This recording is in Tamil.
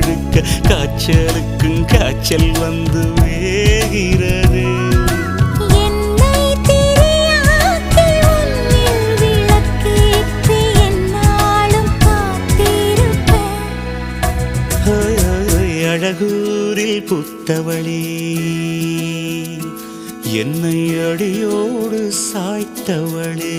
இருக்க காய்ச்சலுக்கும் காய்ச்சல் வந்து வேகிறது. அழகூரில் புத்தவளே என்னை அடியோடு சாய்த்தவளே.